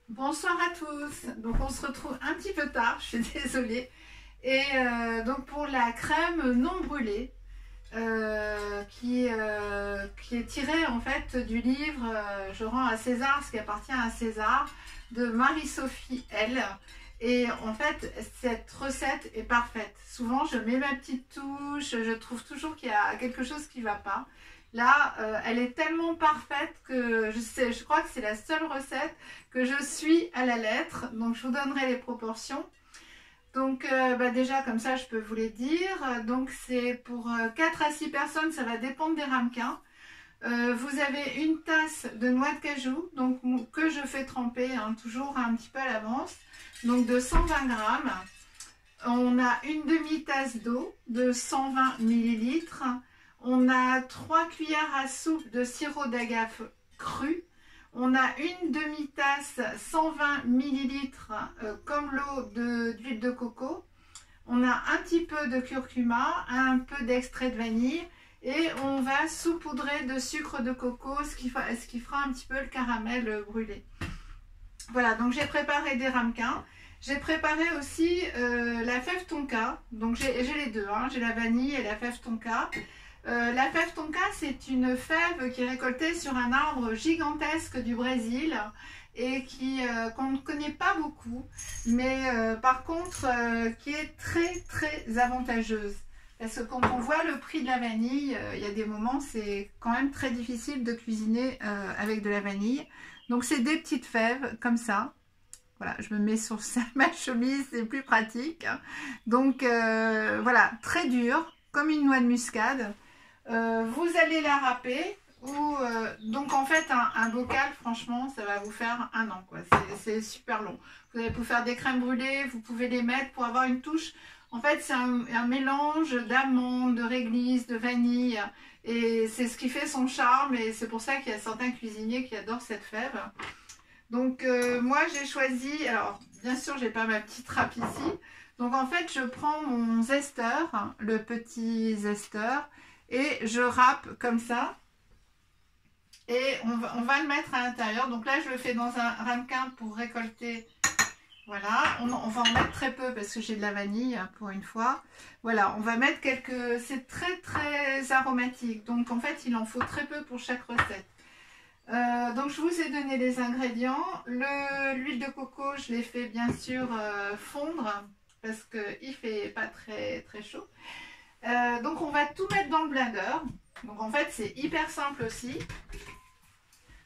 Bonsoir à tous. Donc on se retrouve un petit peu tard, je suis désolée. Et donc pour la crème non brûlée, qui est tirée en fait du livre Je rends à César ce qui appartient à César de Marie-Sophie L. Et en fait cette recette est parfaite. Souvent je mets ma petite touche, je trouve toujours qu'il y a quelque chose qui ne va pas. Là, elle est tellement parfaite que je crois que c'est la seule recette que je suis à la lettre. Donc je vous donnerai les proportions. Donc déjà comme ça je peux vous les dire. Donc c'est pour 4 à 6 personnes, ça va dépendre des ramequins. Vous avez une tasse de noix de cajou, donc que je fais tremper toujours un petit peu à l'avance, donc de 120 grammes. On a une demi-tasse d'eau de 120 millilitres. On a 3 cuillères à soupe de sirop d'agave cru. On a une demi-tasse 120 millilitres comme l'eau d'huile de coco. On a un petit peu de curcuma, un peu d'extrait de vanille et on va saupoudrer de sucre de coco, ce qui fera un petit peu le caramel brûlé. Voilà, donc j'ai préparé des ramequins. J'ai préparé aussi la fève tonka. Donc j'ai les deux, j'ai la vanille et la fève tonka. La fève tonka, c'est une fève qui est récoltée sur un arbre gigantesque du Brésil et qu'on ne connaît pas beaucoup, mais par contre qui est très très avantageuse. Parce que quand on voit le prix de la vanille, il y a des moments c'est quand même très difficile de cuisiner avec de la vanille. Donc c'est des petites fèves comme ça. Voilà, je me mets sur ma chemise, c'est plus pratique. Donc voilà, très dur, comme une noix de muscade. Vous allez la râper. Donc en fait un bocal, franchement ça va vous faire un an quoi. C'est super long. Vous allez pouvoir faire des crèmes brûlées, vous pouvez les mettre pour avoir une touche. En fait c'est un mélange d'amandes, de réglisse, de vanille et c'est ce qui fait son charme et c'est pour ça qu'il y a certains cuisiniers qui adorent cette fève. Donc moi j'ai choisi, alors bien sûr j'ai pas ma petite râpe ici, donc en fait je prends mon zester, le petit zester, et je râpe comme ça et on va le mettre à l'intérieur. Donc là je le fais dans un ramequin pour récolter. Voilà, on va en mettre très peu parce que j'ai de la vanille pour une fois. Voilà, on va mettre quelques, c'est très très aromatique, donc en fait il en faut très peu pour chaque recette. Donc je vous ai donné les ingrédients. L'huile de coco je l'ai fait bien sûr fondre parce qu'il fait pas très très chaud. Donc on va tout mettre dans le blender. Donc en fait c'est hyper simple aussi.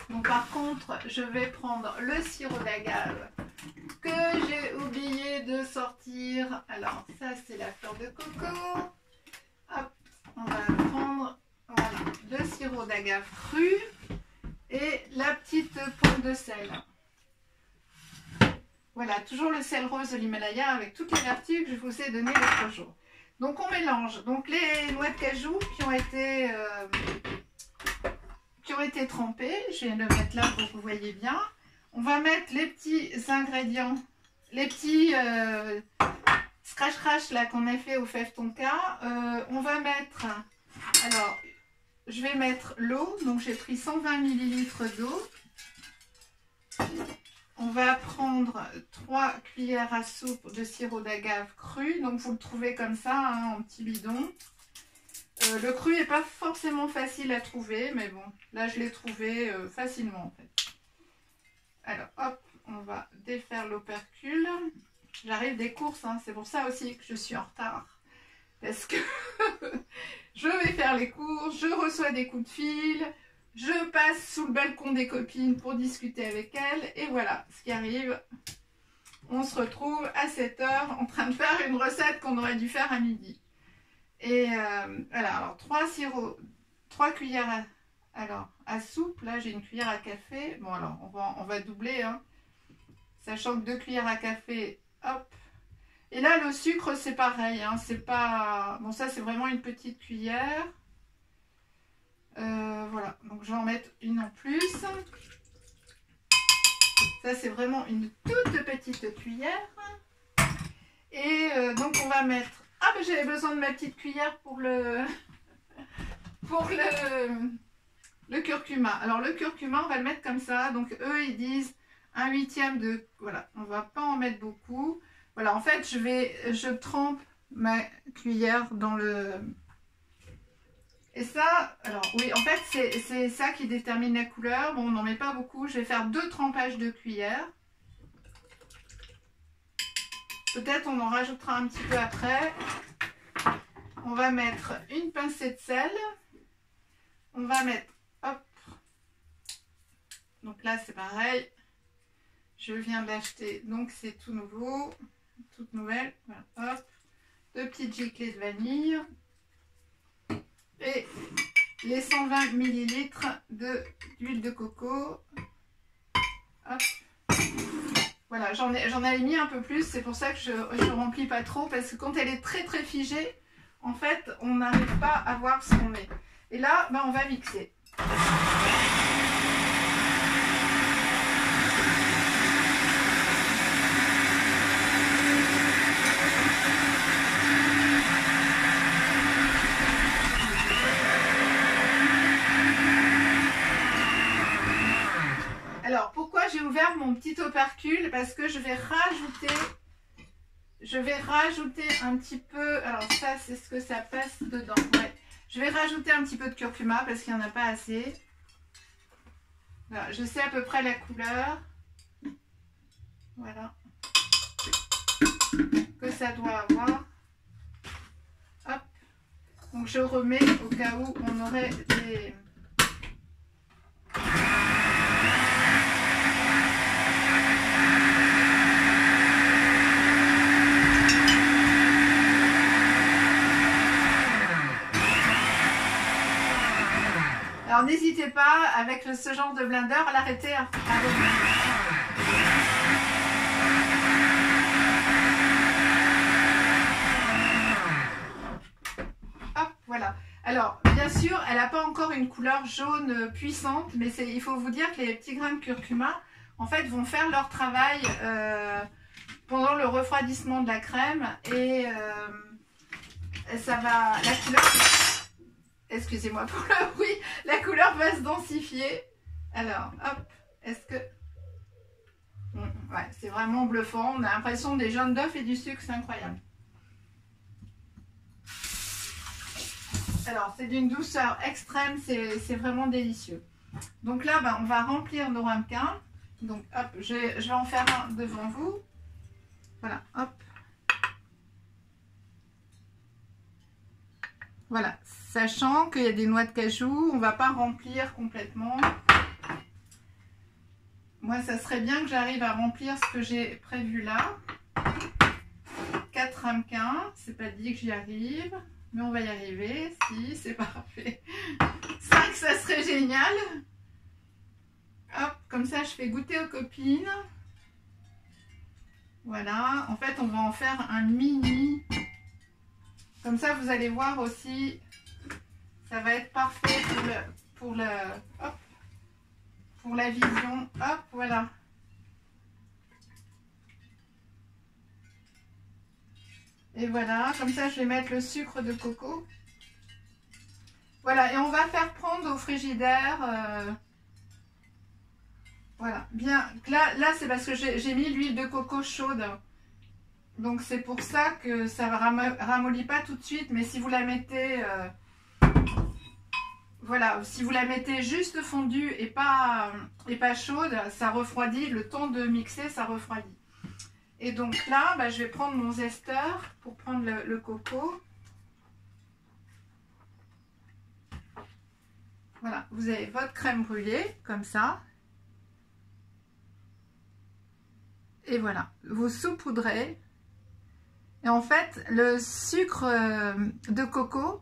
Donc par contre je vais prendre le sirop d'agave que j'ai oublié de sortir. Alors ça c'est la fleur de coco. Hop, on va prendre voilà, le sirop d'agave cru et la petite pointe de sel. Voilà, toujours le sel rose de l'Himalaya avec toutes les vertus que je vous ai données l'autre jour. Donc on mélange donc les noix de cajou qui ont été trempées. Je vais le mettre là pour que vous voyez bien. On va mettre les petits ingrédients, les petits scratch crash là qu'on a fait au fève tonka. On va mettre, alors je vais mettre l'eau, donc j'ai pris 120 ml d'eau. On va prendre 3 cuillères à soupe de sirop d'agave cru, donc vous le trouvez comme ça en petit bidon. Le cru n'est pas forcément facile à trouver, mais bon, là je l'ai trouvé facilement en fait. Alors hop, on va défaire l'opercule. J'arrive des courses, c'est pour ça aussi que je suis en retard. Parce que je vais faire les courses, je reçois des coups de fil, je passe sous le balcon des copines pour discuter avec elles. Et voilà ce qui arrive. On se retrouve à 7 h en train de faire une recette qu'on aurait dû faire à midi. Et voilà, alors 3 cuillères à soupe. Là j'ai une cuillère à café. Bon alors on va doubler. Sachant que 2 cuillères à café, hop. Et là, le sucre, c'est pareil. C'est pas... Bon, ça, c'est vraiment une petite cuillère. Voilà. Donc, je vais en mettre une en plus. Ça, c'est vraiment une toute petite cuillère. Et donc, on va mettre... Ah, mais j'avais besoin de ma petite cuillère pour le curcuma. Alors, le curcuma, on va le mettre comme ça. Donc, eux, ils disent 1/8 de... Voilà, on va pas en mettre beaucoup. Voilà, en fait, je trempe ma cuillère dans le... Et ça, alors oui, en fait, c'est ça qui détermine la couleur. Bon, on n'en met pas beaucoup. Je vais faire 2 trempages de cuillère. Peut-être on en rajoutera un petit peu après. On va mettre une pincée de sel. On va mettre, hop. Donc là, c'est pareil. Je viens de l'acheter, donc c'est tout nouveau. Toute nouvelle. Voilà, hop. 2 petites giclées de vanille. Et les 120 ml d'huile de coco. Hop. Voilà, j'en avais mis un peu plus, c'est pour ça que je ne remplis pas trop, parce que quand elle est très très figée, en fait, on n'arrive pas à voir ce qu'on met. Et là, ben, on va mixer. Alors, pourquoi j'ai ouvert mon petit opercule? Parce que je vais rajouter un petit peu, alors ça, c'est ce que ça passe dedans. Ouais. Je vais rajouter un petit peu de curcuma parce qu'il n'y en a pas assez. Voilà, je sais à peu près la couleur. Voilà. Que ça doit avoir. Hop. Donc, je remets au cas où on aurait des... Alors n'hésitez pas, avec ce genre de blender, à l'arrêter à revenir. Hop, voilà. Alors, bien sûr, elle n'a pas encore une couleur jaune puissante, mais il faut vous dire que les petits grains de curcuma, en fait, vont faire leur travail pendant le refroidissement de la crème. Et ça va... La couleur... Excusez-moi pour le bruit, la couleur va se densifier. Alors, hop, est-ce que... Ouais, c'est vraiment bluffant. On a l'impression des jaunes d'œufs et du sucre, c'est incroyable. Alors, c'est d'une douceur extrême, c'est vraiment délicieux. Donc là, ben, on va remplir nos ramequins. Donc, hop, je vais en faire un devant vous. Voilà, hop. Voilà, sachant qu'il y a des noix de cajou, on ne va pas remplir complètement. Moi, ça serait bien que j'arrive à remplir ce que j'ai prévu là. 4 ramequins, c'est pas dit que j'y arrive, mais on va y arriver. Si, c'est parfait. 5, ça serait génial. Hop, comme ça, je fais goûter aux copines. Voilà, en fait, on va en faire un mini. Comme ça, vous allez voir aussi, ça va être parfait pour la vision. Hop, voilà. Et voilà, comme ça, je vais mettre le sucre de coco. Voilà, et on va faire prendre au frigidaire. Voilà, bien. Là c'est parce que j'ai mis l'huile de coco chaude. Donc c'est pour ça que ça ne ramollit pas tout de suite, mais si vous la mettez, voilà, si vous la mettez juste fondue et pas chaude, ça refroidit, le temps de mixer, ça refroidit. Et donc là, bah, je vais prendre mon zesteur pour prendre le coco. Voilà, vous avez votre crème brûlée, comme ça. Et voilà, vous saupoudrez. Et en fait, le sucre de coco,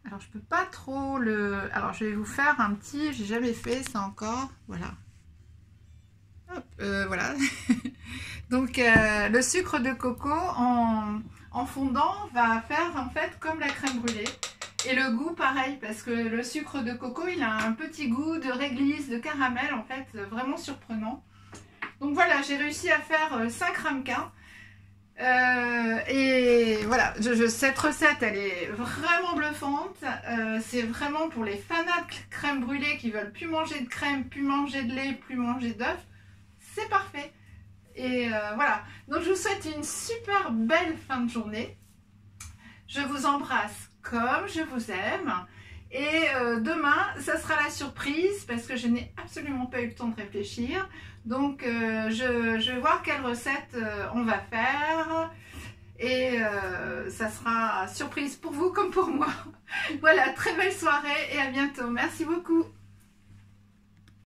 alors je peux pas trop le... Alors je vais vous faire un petit, j'ai jamais fait ça encore, voilà. Hop, voilà. Donc le sucre de coco en fondant va faire en fait comme la crème brûlée. Et le goût pareil, parce que le sucre de coco, il a un petit goût de réglisse, de caramel en fait, vraiment surprenant. Donc voilà, j'ai réussi à faire 5 ramequins. Et voilà, cette recette elle est vraiment bluffante. C'est vraiment pour les fanats de crème brûlée qui veulent plus manger de crème, plus manger de lait, plus manger d'œufs. c'est parfait. Et voilà, donc je vous souhaite une super belle fin de journée. Je vous embrasse comme je vous aime. Et demain, ça sera la surprise parce que je n'ai absolument pas eu le temps de réfléchir. Donc, je vais voir quelle recette on va faire. Et ça sera surprise pour vous comme pour moi. Voilà, très belle soirée et à bientôt. Merci beaucoup.